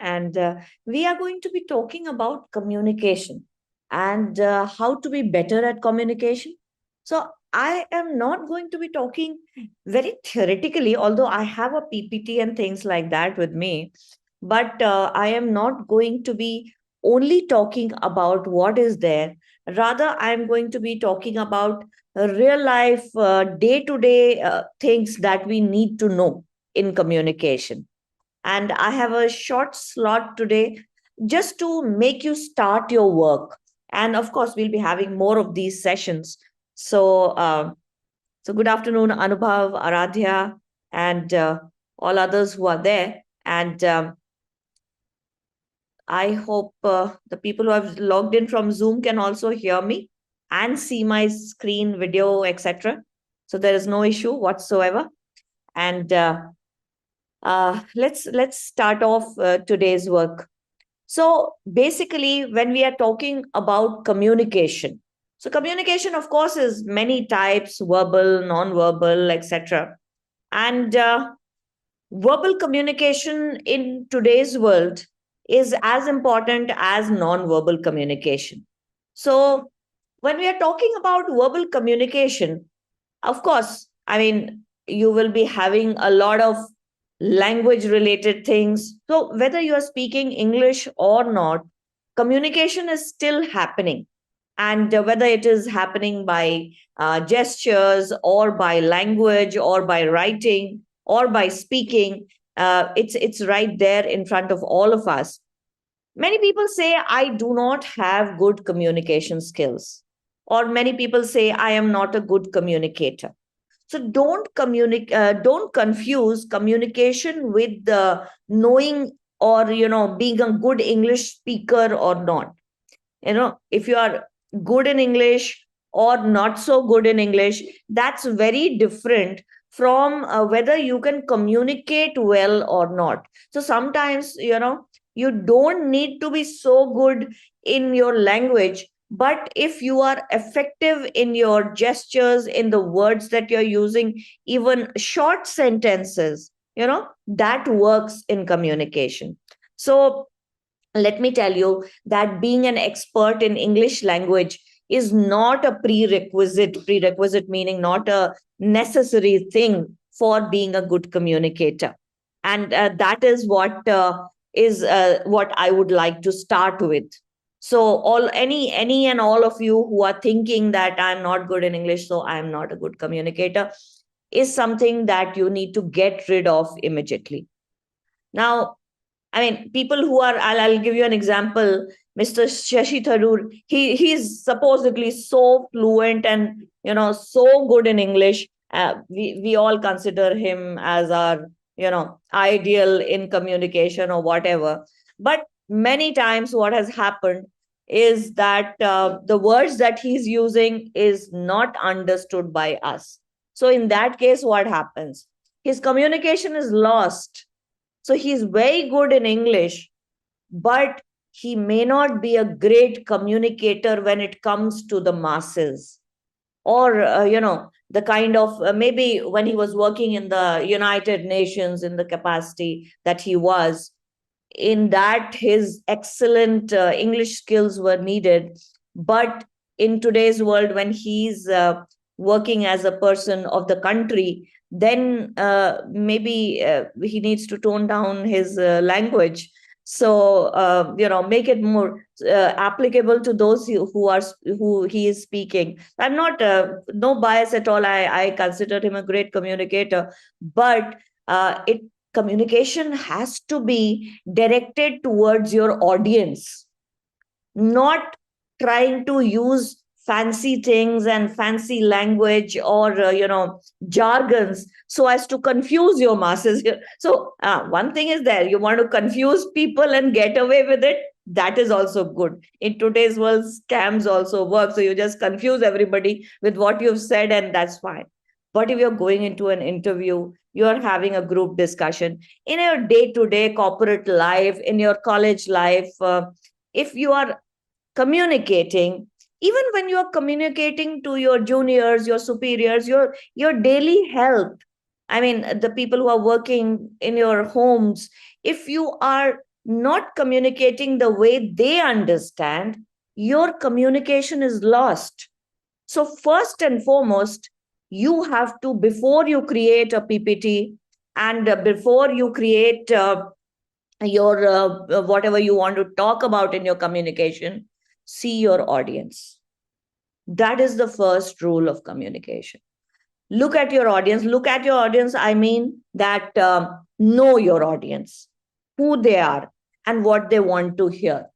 and we are going to be talking about communication and how to be better at communication. So, I am not going to be talking very theoretically, although I have a PPT and things like that with me, but I am not going to be only talking about what is there. Rather, I am going to be talking about real life, day to day things that we need to know in communication. And I have a short slot today just to make you start your work. And of course, we'll be having more of these sessions. So, good afternoon, Anubhav, Aradhya, and all others who are there. And I hope the people who have logged in from Zoom can also hear me and see my screen, video, etc. So there is no issue whatsoever. And let's start off today's work. So basically, when we are talking about communication, so communication, of course, is many types: verbal, non-verbal, etc. And verbal communication in today's world is as important as non-verbal communication. So when we are talking about verbal communication, of course, I mean, you will be having a lot of language related things. So, whether you are speaking English or not, communication is still happening. And whether it is happening by gestures or by language or by writing or by speaking, it's right there in front of all of us. Many people say, I do not have good communication skills, or many people say, I am not a good communicator. So don't confuse communication with the knowing or being a good English speaker or not. If you are good in English or not so good in English, that's very different from whether you can communicate well or not. So sometimes you don't need to be so good in your language, but if you are effective in your gestures, in the words that you're using, even short sentences, that works in communication. So let me tell you that being an expert in English language is not a prerequisite meaning not a necessary thing for being a good communicator. And that is what I would like to start with. So all any and all of you who are thinking that I'm not good in English, so I'm not a good communicator, is something that you need to get rid of immediately. Now, I mean, people who are, I'll give you an example. Mr. Shashi Tharoor, he's supposedly so fluent and, so good in English. We all consider him as our, ideal in communication or whatever. But many times what has happened is that the words that he's using is not understood by us. So in that case, what happens? His communication is lost. So he's very good in English, but he may not be a great communicator when it comes to the masses. Or, the kind of maybe when he was working in the United Nations in the capacity that he was, in that his excellent English skills were needed. But in today's world, when he's working as a person of the country, then maybe he needs to tone down his language. So make it more applicable to those who he is speaking. I'm not no bias at all. I consider him a great communicator, but it communication has to be directed towards your audience, not trying to use fancy things and fancy language or jargons so as to confuse your masses. So one thing is there, you want to confuse people and get away with it, that is also good. In today's world, scams also work, so you just confuse everybody with what you've said and that's fine. But if you're going into an interview, you're having a group discussion in your day-to-day corporate life, in your college life, if you are communicating, even when you are communicating to your juniors, your superiors, your daily health, I mean the people who are working in your homes, if you are not communicating the way they understand, your communication is lost. So, first and foremost, you have to, before you create a PPT and before you create your whatever you want to talk about in your communication, see your audience. That is the first rule of communication. Look at your audience. Look at your audience. I mean that know your audience, who they are, and what they want to hear,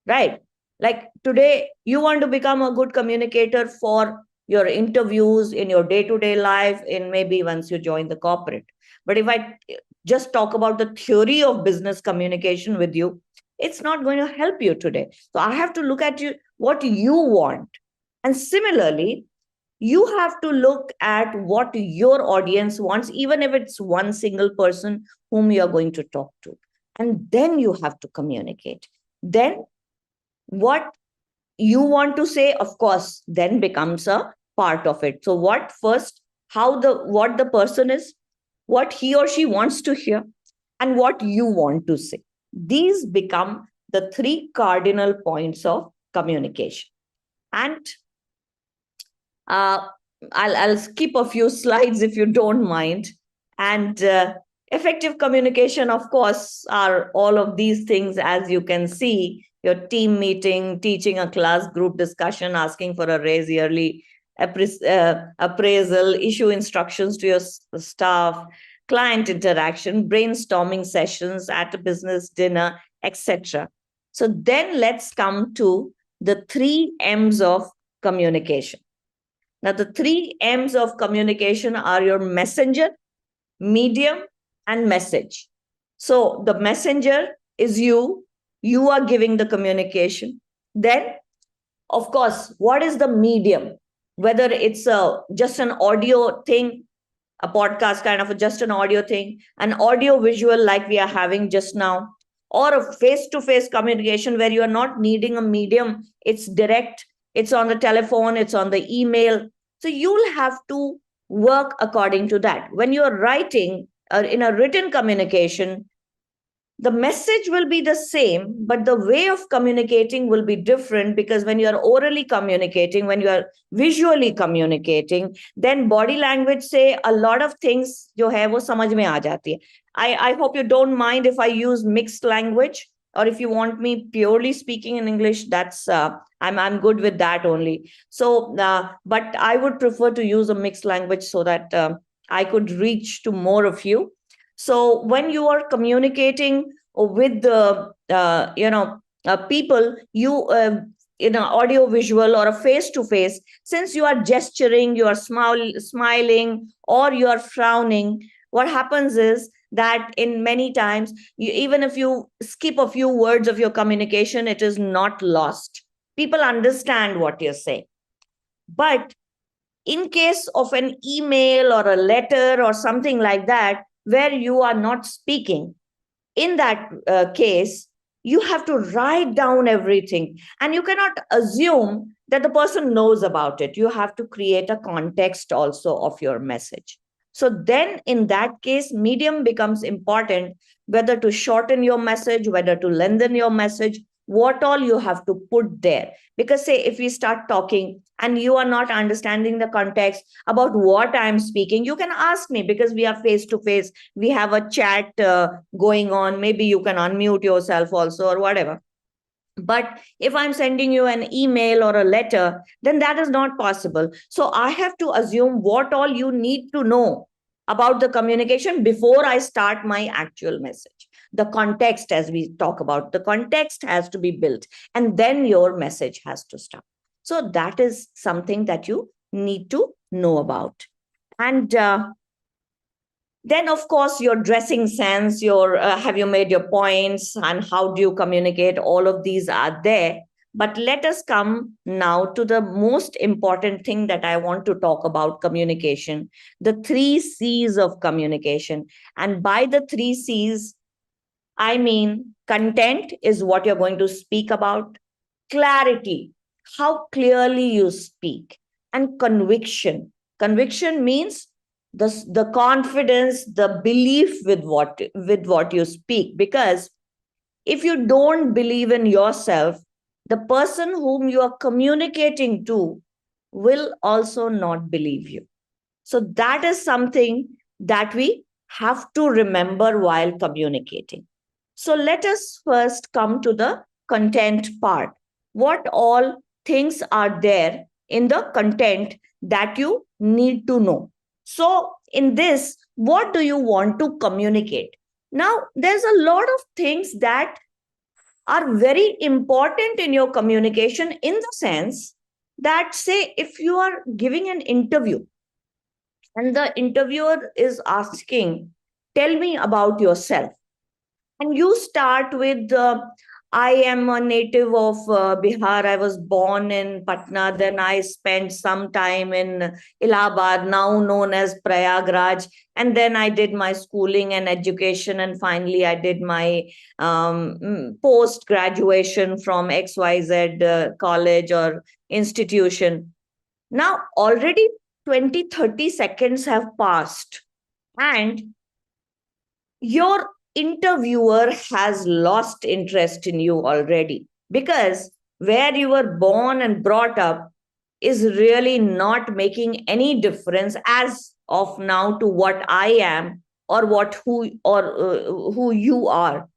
right? Like today, you want to become a good communicator for your interviews in your day to day life, in maybe once you join the corporate. But if I just talk about the theory of business communication with you, it's not going to help you today. So I have to look at you, what you want. And similarly, you have to look at what your audience wants, even if it's one single person whom you are going to talk to. And then you have to communicate. Then what you want to say, of course, then becomes a part of it. So what first, what the person is, what he or she wants to hear, and what you want to say. These become the three cardinal points of communication. And uh, I'll skip a few slides if you don't mind. And effective communication, of course, are all of these things, as you can see: your team meeting, teaching a class, group discussion, asking for a raise, yearly appraisal, issue instructions to your staff, client interaction, brainstorming sessions at a business dinner, etc. So then let's come to the three M's of communication. Now, the three M's of communication are your messenger, medium, and message. So, the messenger is you are giving the communication. Then, of course, what is the medium? Whether it's just an audio thing, a podcast kind of just an audio thing, an audio visual like we are having just now, or a face to face communication where you are not needing a medium, it's direct, it's on the telephone, it's on the email. So you'll have to work according to that. When you're writing in a written communication, the message will be the same, but the way of communicating will be different, because when you are orally communicating, when you are visually communicating, then body language say a lot of things जो है वो समझ में आ जाती है. I hope you don't mind if I use mixed language, or if you want me purely speaking in English, that's I'm good with that only. So, but I would prefer to use a mixed language so that I could reach to more of you. So when you are communicating with the people, you in an audio visual or a face to face, since you are gesturing, you are smiling, or you are frowning, what happens is that in many times, even if you skip a few words of your communication, it is not lost. People understand what you're saying. But in case of an email or a letter or something like that, where you are not speaking, in that case, you have to write down everything, and you cannot assume that the person knows about it. You have to create a context also of your message. So then in that case, medium becomes important, whether to shorten your message, whether to lengthen your message, what all you have to put there. Because say if we start talking and you are not understanding the context about what I'm speaking, you can ask me, because we are face to face, we have a chat going on, maybe you can unmute yourself also or whatever. But if I'm sending you an email or a letter, then that is not possible. So I have to assume what all you need to know about the communication before I start my actual message. The context, as we talk about, the context has to be built, and then your message has to start. So that is something that you need to know about. And then, of course, your dressing sense, your have you made your points, and how do you communicate? All of these are there. But let us come now to the most important thing that I want to talk about communication, the 3 C's of communication. And by the 3 C's, I mean content is what you're going to speak about, clarity, how clearly you speak, and conviction. Conviction means the confidence, the belief with what you speak. Because If you don't believe in yourself, the person whom you are communicating to will also not believe you. So that is something that we have to remember while communicating. So let us first come to the content part. What all things are there in the content that you need to know? So, in this, what do you want to communicate? Now, there's a lot of things that are very important in your communication, in the sense that, say, if you are giving an interview and the interviewer is asking, tell me about yourself, and you start with, I am a native of Bihar. I was born in Patna. Then I spent some time in Allahabad, now known as Prayagraj. And then I did my schooling and education. And finally, I did my post graduation from XYZ college or institution. Now, already 20, 30 seconds have passed. And your interviewer has lost interest in you already, because where you were born and brought up is really not making any difference as of now to what I am, or who you are.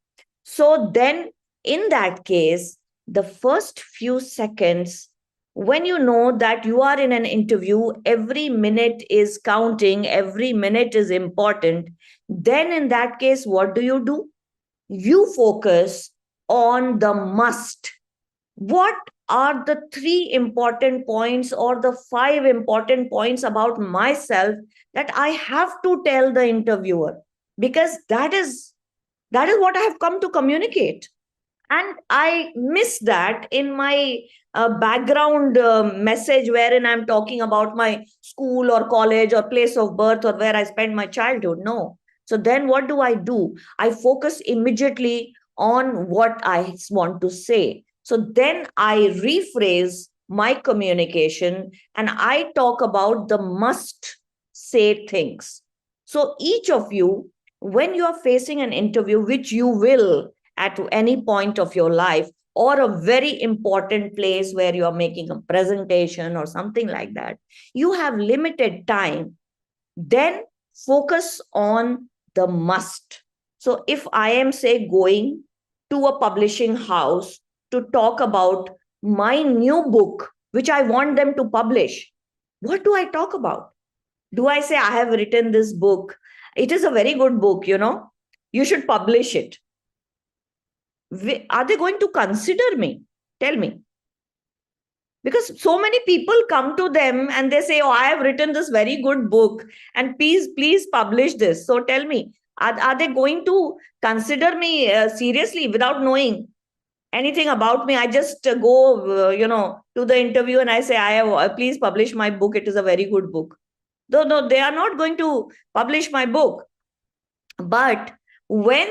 So then, in that case, the first few seconds, when you know that you are in an interview, every minute is counting, every minute is important, then in that case, what do? You focus on the must. What are the three important points or the five important points about myself that I have to tell the interviewer? Because that is what I have come to communicate. And I miss that in my background message, wherein I'm talking about my school or college or place of birth or where I spent my childhood. No. So then what do? I focus immediately on what I want to say. So then I rephrase my communication and I talk about the must say things. So each of you, when you are facing an interview, which you will at any point of your life, or a very important place where you are making a presentation or something like that, you have limited time, then focus on the must. So if I am, say, going to a publishing house to talk about my new book, which I want them to publish, what do I talk about? Do I say, I have written this book? It is a very good book, you should publish it. Are they going to consider me? Tell me. Because so many people come to them and they say, oh, I have written this very good book and please publish this. So tell me, are they going to consider me seriously without knowing anything about me? I just go, to the interview and I say, I have, please publish my book. It is a very good book. No, they are not going to publish my book. But when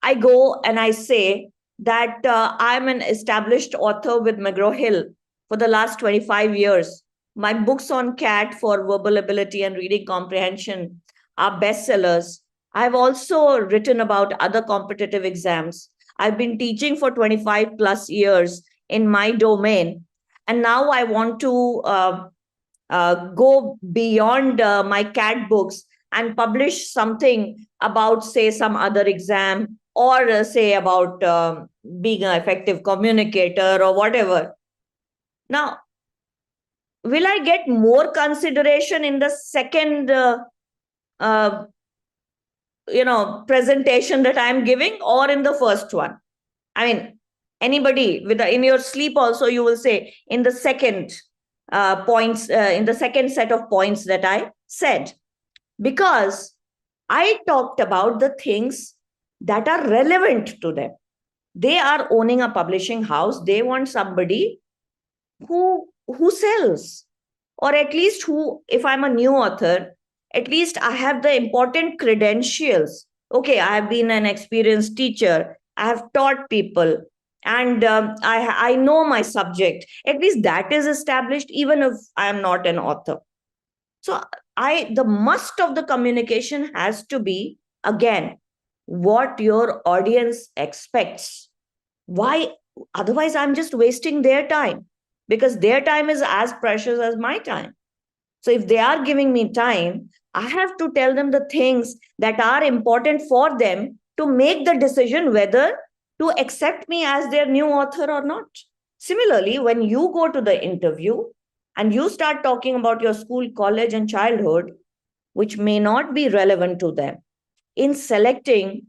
I go and I say that I'm an established author with McGraw-Hill for the last 25 years, my books on CAT for verbal ability and reading comprehension are bestsellers. I've also written about other competitive exams. I've been teaching for 25 plus years in my domain. And now I want to go beyond my CAT books and publish something about, say, some other exam, or say about being an effective communicator or whatever. Now, will I get more consideration in the second uh, presentation that I'm giving, or in the first one? I mean, anybody in your sleep also, you will say in the second points, in the second set of points that I said, because I talked about the things that are relevant to them. They are owning a publishing house. They want somebody who sells, or at least who, if I'm a new author, at least I have the important credentials. Okay, I have been an experienced teacher. I have taught people, and I know my subject. At least that is established, even if I am not an author. So the must of the communication has to be, again, what your audience expects. Why? Otherwise, I'm just wasting their time, because their time is as precious as my time. So if they are giving me time, I have to tell them the things that are important for them to make the decision whether to accept me as their new author or not. Similarly, when you go to the interview and you start talking about your school, college, and childhood, which may not be relevant to them, in selecting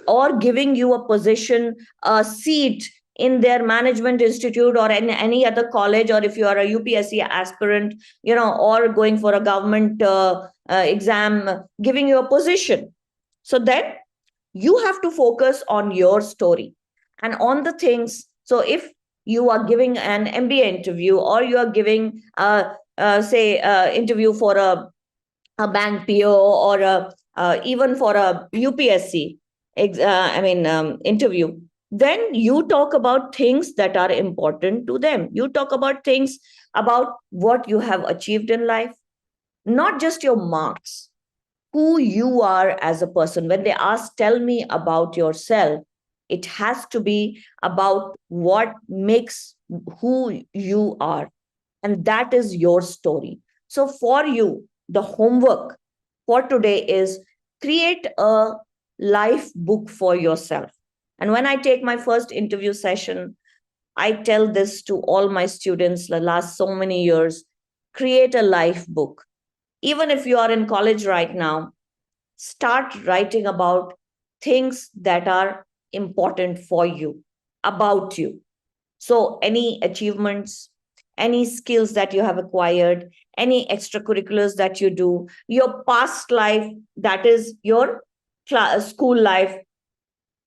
or giving you a position, a seat in their management institute or in any other college, or if you are a UPSC aspirant, or going for a government exam, giving you a position. So then you have to focus on your story and on the things. So if you are giving an MBA interview, or you are giving say interview for a bank PO, or even for a UPSC interview, then you talk about things that are important to them. You talk about things about what you have achieved in life, not just your marks, who you are as a person. When they ask, tell me about yourself, it has to be about what makes who you are, and that is your story. So for you, the homework for today is create a life book for yourself. And when I take my first interview session, I tell this to all my students the last so many years: create a life book. Even if you are in college right now, start writing about things that are important for you, about you. So, any achievements, any skills that you have acquired, any extracurriculars that you do, your past life, that is your school life,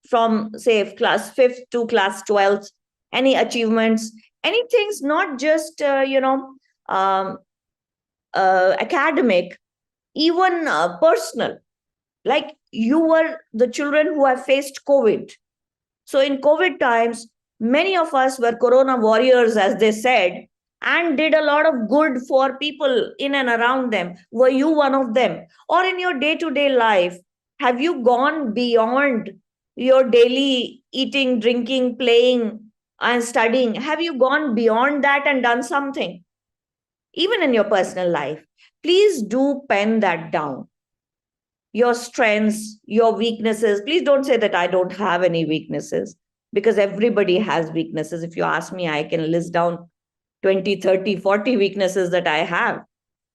from say class 5th to class 12th, any achievements, any things, not just, um, academic, even personal. Like, you were the children who have faced COVID. So in COVID times, many of us were Corona warriors, as they said, and did a lot of good for people in and around them. Were you one of them? Or in your day to day life, have you gone beyond your daily eating, drinking, playing, and studying? Have you gone beyond that and done something? Even in your personal life, please do pen that down. Your strengths, your weaknesses. Please don't say that I don't have any weaknesses, because everybody has weaknesses. If you ask me, I can list down 20, 30, 40 weaknesses that I have.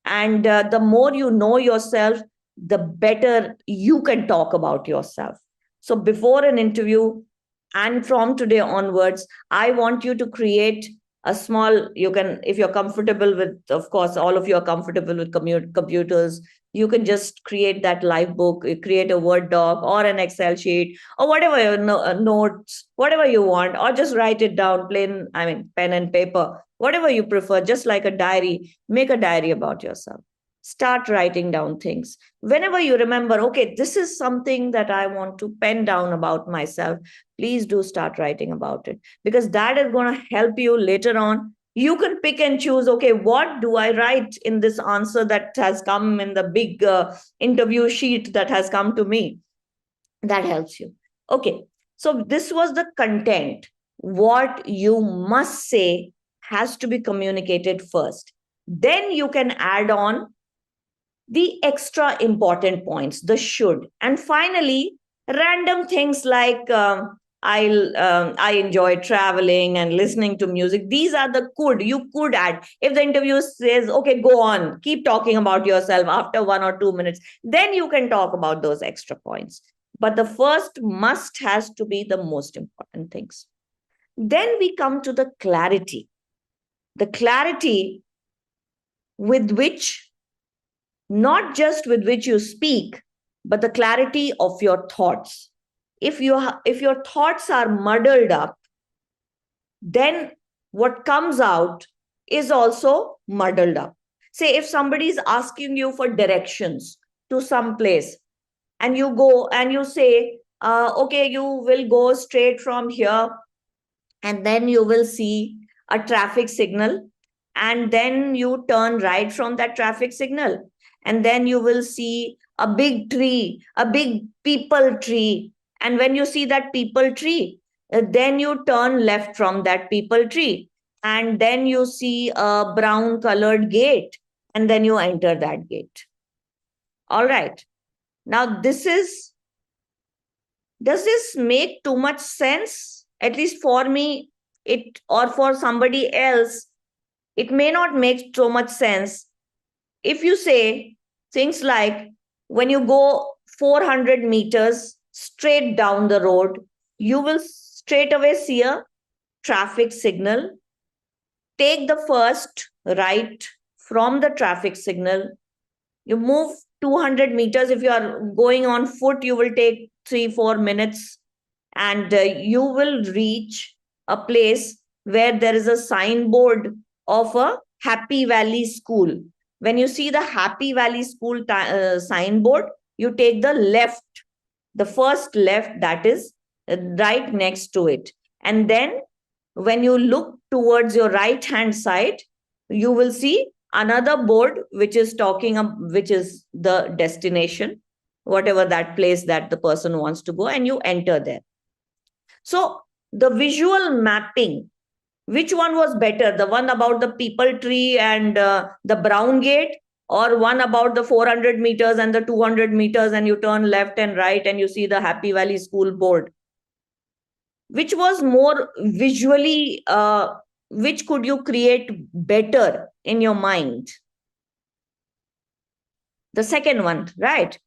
And the more you know yourself, the better you can talk about yourself. So before an interview and from today onwards, I want you to create a small, you can, if you're comfortable with, of course, all of you are comfortable with computers, you can just create that live book, create a Word doc or an Excel sheet or whatever your notes, whatever you want, or just write it down, plain, pen and paper, whatever you prefer, just like a diary. Make a diary about yourself. Start writing down things. Whenever you remember, okay, this is something that I want to pen down about myself, please do start writing about it, because that is going to help you later on. You can pick and choose, okay, what do I write in this answer that has come in the big interview sheet that has come to me? That helps you. Okay, so this was the content. What you must say has to be communicated first. Then you can add on the extra important points, the should. And finally, random things like I enjoy traveling and listening to music. These are the could. You could add. If the interview says, okay, go on, keep talking about yourself after 1 or 2 minutes, then you can talk about those extra points. But the first must has to be the most important things. Then we come to the clarity. The clarity with which, not just with which you speak, but the clarity of your thoughts. If your thoughts are muddled up, then what comes out is also muddled up. Say if somebody is asking you for directions to some place, and you go and you say, okay, you will go straight from here, and then you will see a traffic signal, and then you turn right from that traffic signal, and then you will see a big tree, a big people tree. And when you see that people tree, Then you turn left from that people tree, and then you see a brown colored gate, and then you enter that gate. All right. Now, does this make too much sense? At least for me, it, or for somebody else, it may not make so much sense. If you say things like, when you go 400 meters straight down the road, you will straight away see a traffic signal. Take the first right from the traffic signal. You move 200 meters. If you are going on foot, you will take 3-4 minutes, and you will reach a place where there is a signboard of a Happy Valley School. When you see the Happy Valley School signboard, you take the left, the first left that is right next to it. And then when you look towards your right hand side, you will see another board which is which is the destination, whatever that place that the person wants to go, and you enter there. So the visual mapping, which one was better? The one about the people tree and the brown gate, or one about the 400 meters and the 200 meters, and you turn left and right and you see the Happy Valley School board? Which was more visually, which could you create better in your mind? The second one, right?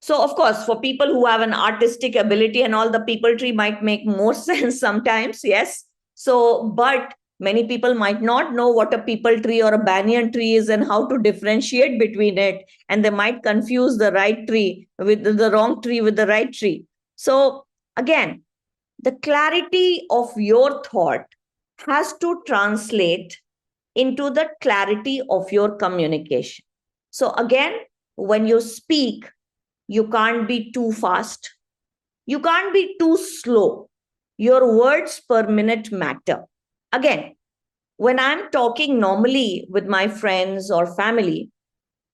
So, of course, for people who have an artistic ability and all, the people tree might make more sense sometimes, yes. So, but many people might not know what a people tree or a banyan tree is and how to differentiate between it. And they might confuse the right tree with the wrong tree with the right tree. So, again, the clarity of your thought has to translate into the clarity of your communication. So, again, when you speak, you can't be too fast. You can't be too slow. Your words per minute matter. Again, when I'm talking normally with my friends or family,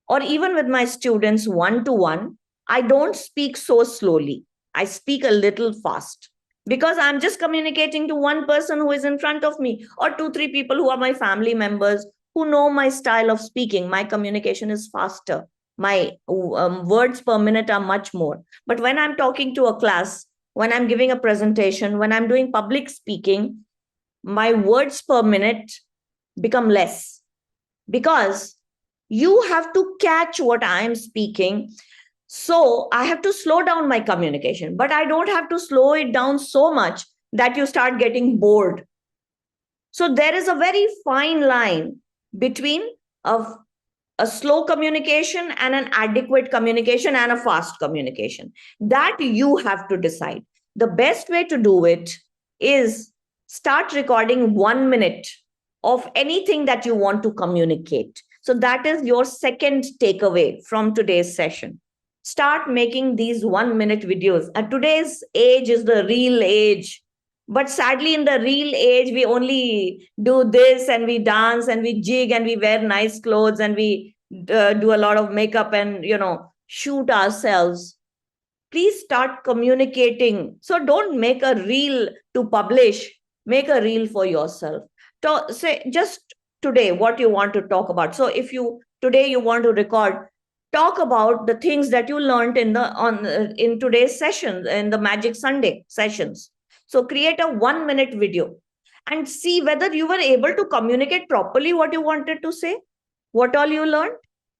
or even with my students one to one, I don't speak so slowly. I speak a little fast because I'm just communicating to one person who is in front of me, or 2-3 people who are my family members who know my style of speaking. My communication is faster. My words per minute are much more. But when I'm talking to a class, when I'm giving a presentation, when I'm doing public speaking, my words per minute become less, because you have to catch what I am speaking. So I have to slow down my communication, but I don't have to slow it down so much that you start getting bored. So there is a very fine line between a slow communication and an adequate communication and a fast communication that you have to decide. The best way to do it is start recording 1 minute of anything that you want to communicate. So that is your second takeaway from today's session. Start making these 1 minute videos. Today's age is the real age. But sadly, in the real age, we only do this and we dance and we jig and we wear nice clothes and we do a lot of makeup and, shoot ourselves. Please start communicating. So don't make a reel to publish, make a reel for yourself. Say just today what you want to talk about. So if today you want to record, talk about the things that you learned in today's sessions, in the Magic Sunday sessions. So create a 1 minute video and see whether you were able to communicate properly what you wanted to say, what all you learned,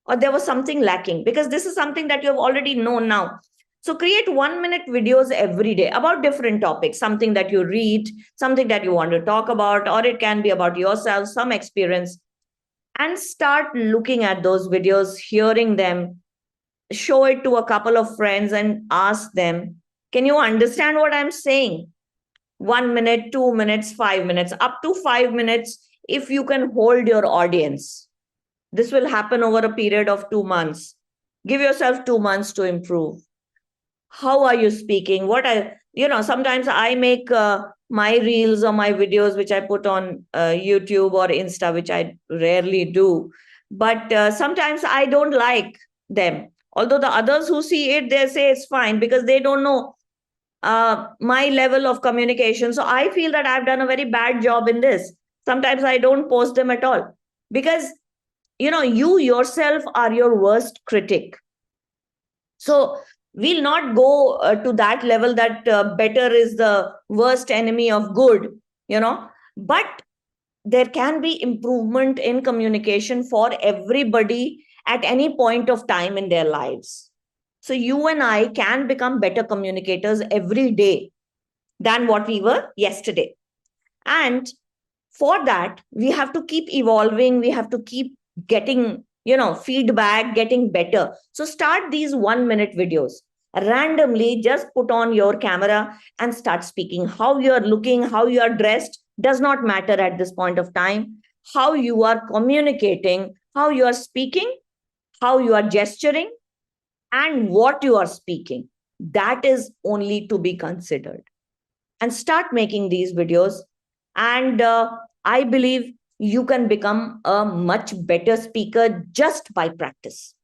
or there was something lacking, because this is something that you have already known now. So create 1 minute videos every day about different topics, something that you read, something that you want to talk about, or it can be about yourself, some experience, and start looking at those videos, hearing them, show it to a couple of friends and ask them, can you understand what I'm saying? 1 minute, 2 minutes, 5 minutes, up to 5 minutes, if you can hold your audience. This will happen over a period of 2 months. Give yourself 2 months to improve. How are you speaking? Sometimes I make my reels or my videos, which I put on YouTube or Insta, which I rarely do. But sometimes I don't like them. Although the others who see it, they say it's fine because they don't know my level of communication. So I feel that I've done a very bad job in this. Sometimes I don't post them at all because, you yourself are your worst critic. So we'll not go to that level that better is the worst enemy of good, but there can be improvement in communication for everybody at any point of time in their lives. So you and I can become better communicators every day than what we were yesterday. And for that, we have to keep evolving. We have to keep getting, feedback, getting better. So start these 1 minute videos. Randomly, just put on your camera and start speaking. How you are looking, how you are dressed does not matter at this point of time. How you are communicating, how you are speaking, how you are gesturing, and what you are speaking. That is only to be considered. And start making these videos. And I believe you can become a much better speaker just by practice.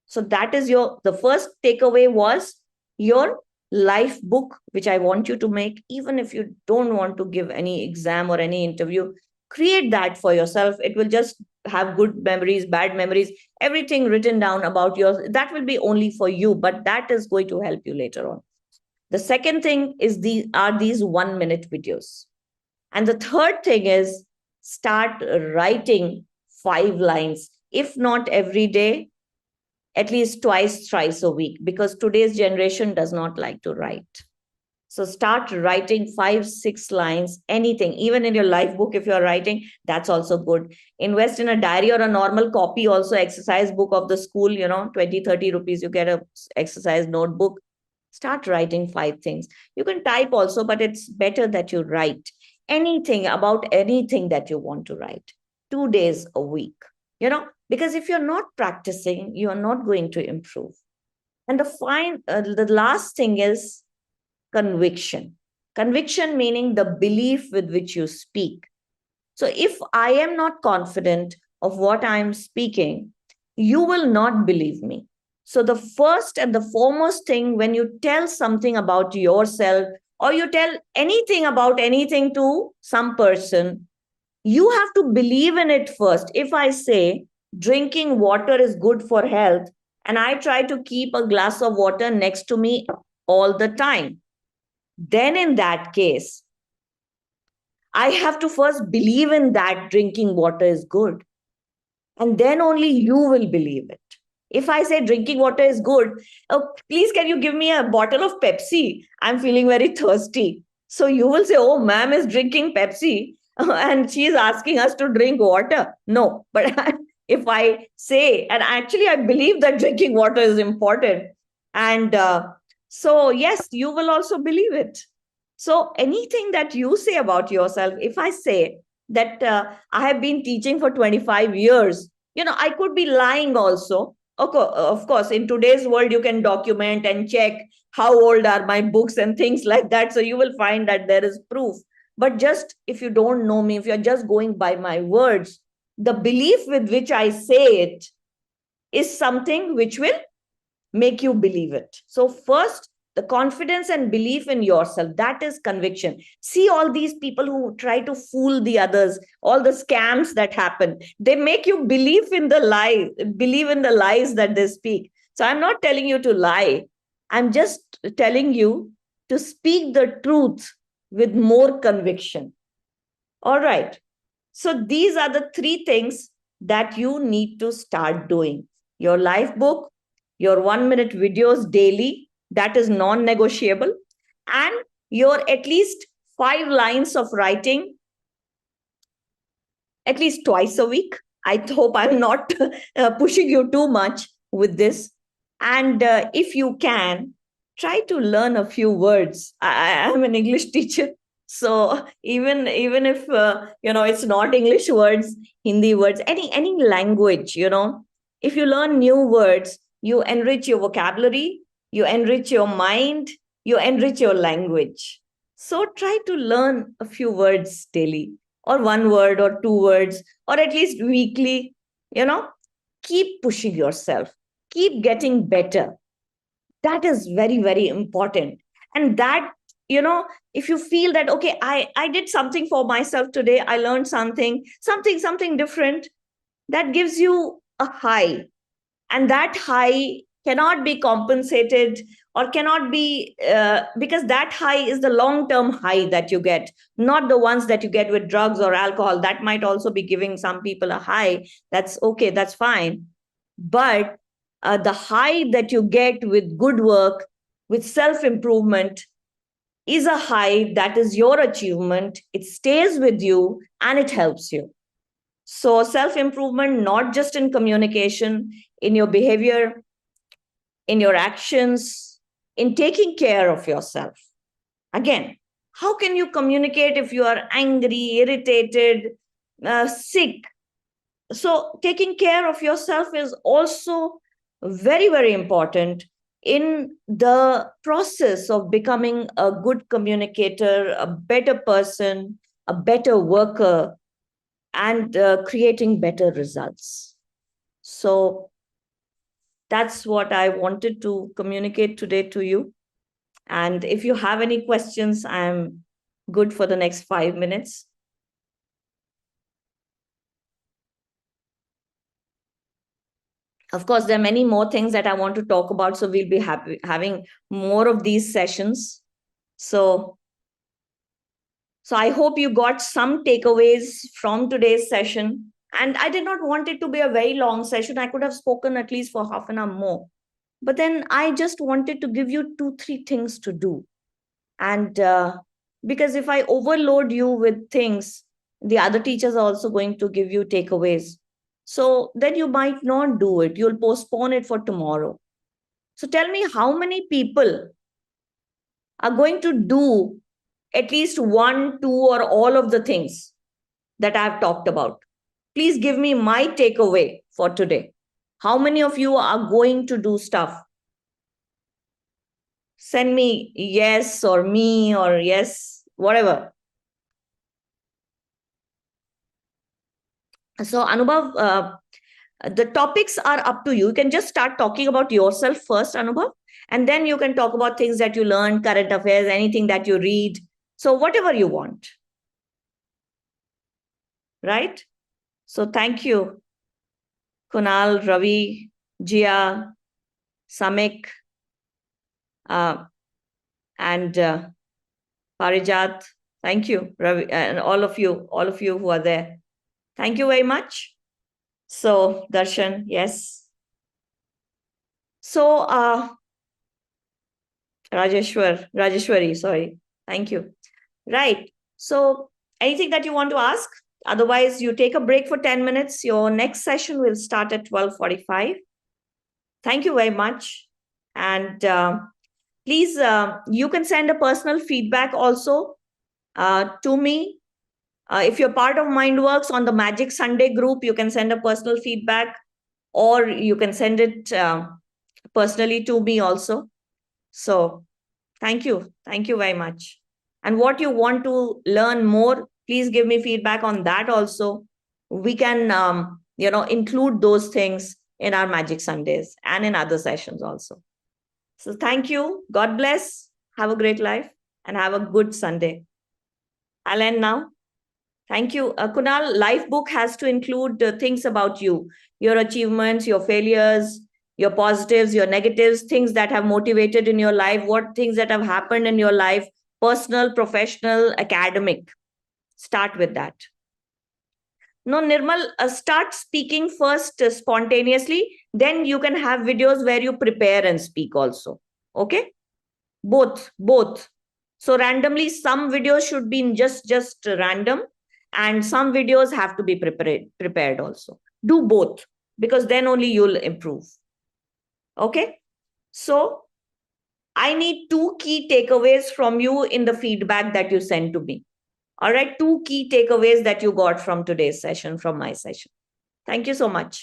So that is the first takeaway was your life book, which I want you to make. Even if you don't want to give any exam or any interview, create that for yourself. It will just have good memories, bad memories, everything written down about yours. That will be only for you, but that is going to help you later on. The second thing is these 1 minute videos. And the third thing is start writing 5 lines, if not every day, at least twice, thrice a week, because today's generation does not like to write. So start writing 5, 6 lines, anything, even in your life book. If you're writing, that's also good. Invest in a diary or a normal copy, also exercise book of the school, 20, 30 rupees, you get a exercise notebook. Start writing 5 things. You can type also, but it's better that you write anything about anything that you want to write 2 days a week, because if you're not practicing, you are not going to improve. And the last thing is conviction. Conviction meaning the belief with which you speak. So if I am not confident of what I am speaking, you will not believe me. So the first and the foremost thing when you tell something about yourself or you tell anything about anything to some person, you have to believe in it first. If I say drinking water is good for health and I try to keep a glass of water next to me all the time, then in that case, I have to first believe in that drinking water is good. And then only you will believe it. If I say drinking water is good, oh, please can you give me a bottle of Pepsi? I'm feeling very thirsty. So you will say, oh, ma'am is drinking Pepsi and she is asking us to drink water. No, but if I say, and actually I believe that drinking water is important. And so, yes, you will also believe it. So anything that you say about yourself, if I say that I have been teaching for 25 years, I could be lying also. Of course, in today's world, you can document and check how old are my books and things like that. So you will find that there is proof. But just if you don't know me, if you're just going by my words, the belief with which I say it is something which will make you believe it. So first, the confidence and belief in yourself, that is conviction. See all these people who try to fool the others, all the scams that happen, they make you believe in the lies that they speak. So I'm not telling you to lie, I'm just telling you to speak the truth with more conviction. All right, so these are the 3 things that you need to start doing: your life book, your 1 minute videos daily, that is non negotiable, and your at least 5 lines of writing at least twice a week. I hope I'm not pushing you too much with this. And if you can, try to learn a few words. I am an English teacher. So even if it's not English words, Hindi words, any language, if you learn new words, you enrich your vocabulary, you enrich your mind, you enrich your language. So try to learn a few words daily, or 1 word or 2 words, or at least weekly. Keep pushing yourself, keep getting better. That is very, very important. And that if you feel that, okay, I did something for myself today, I learned something different, that gives you a high. And that high cannot be compensated, or cannot be, because that high is the long term high that you get, not the ones that you get with drugs or alcohol. That might also be giving some people a high. That's okay, that's fine. But the high that you get with good work, with self improvement, is a high that is your achievement. It stays with you and it helps you. So, self improvement, not just in communication, in your behavior, in your actions, in taking care of yourself. Again, how can you communicate if you are angry, irritated, sick? So, taking care of yourself is also very, very important in the process of becoming a good communicator, a better person, a better worker, and creating better results. So, that's what I wanted to communicate today to you. And if you have any questions, I'm good for the next 5 minutes. Of course, there are many more things that I want to talk about. So we'll be having more of these sessions. So I hope you got some takeaways from today's session. And I did not want it to be a very long session. I could have spoken at least for half an hour more. But then I just wanted to give you 2-3 things to do. And because if I overload you with things, the other teachers are also going to give you takeaways. So then you might not do it. You'll postpone it for tomorrow. So tell me, how many people are going to do at least 1, 2, or all of the things that I've talked about? Please give me my takeaway for today. How many of you are going to do stuff? Send me yes or me or yes, whatever. So, Anubhav, the topics are up to you. You can just start talking about yourself first, Anubhav, and then you can talk about things that you learn, current affairs, anything that you read. So, whatever you want. Right? So, thank you, Kunal, Ravi, Jia, Samik, and Parijat. Thank you, Ravi, and all of you who are there. Thank you very much. So, Darshan, yes. So, Rajeshwari, sorry. Thank you. Right. So, anything that you want to ask? Otherwise, you take a break for 10 minutes. Your next session will start at 12:45. Thank you very much. And please, you can send a personal feedback also to me. If you're part of MindWorks on the Magic Sunday group, you can send a personal feedback, or you can send it personally to me also. So thank you. Thank you very much. And what you want to learn more, please give me feedback on that also. We can, include those things in our Magic Sundays and in other sessions also. So thank you. God bless. Have a great life and have a good Sunday. I'll end now. Thank you. Kunal, life book has to include things about you, your achievements, your failures, your positives, your negatives, things that have motivated in your life, what things that have happened in your life, personal, professional, academic. Start with that. No, Nirmal, start speaking first spontaneously. Then you can have videos where you prepare and speak also. Okay? Both. So randomly, some videos should be just random, and some videos have to be prepared also. Do both, because then only you'll improve. Okay? So I need 2 key takeaways from you in the feedback that you send to me. All right, 2 key takeaways that you got from today's session, from my session. Thank you so much.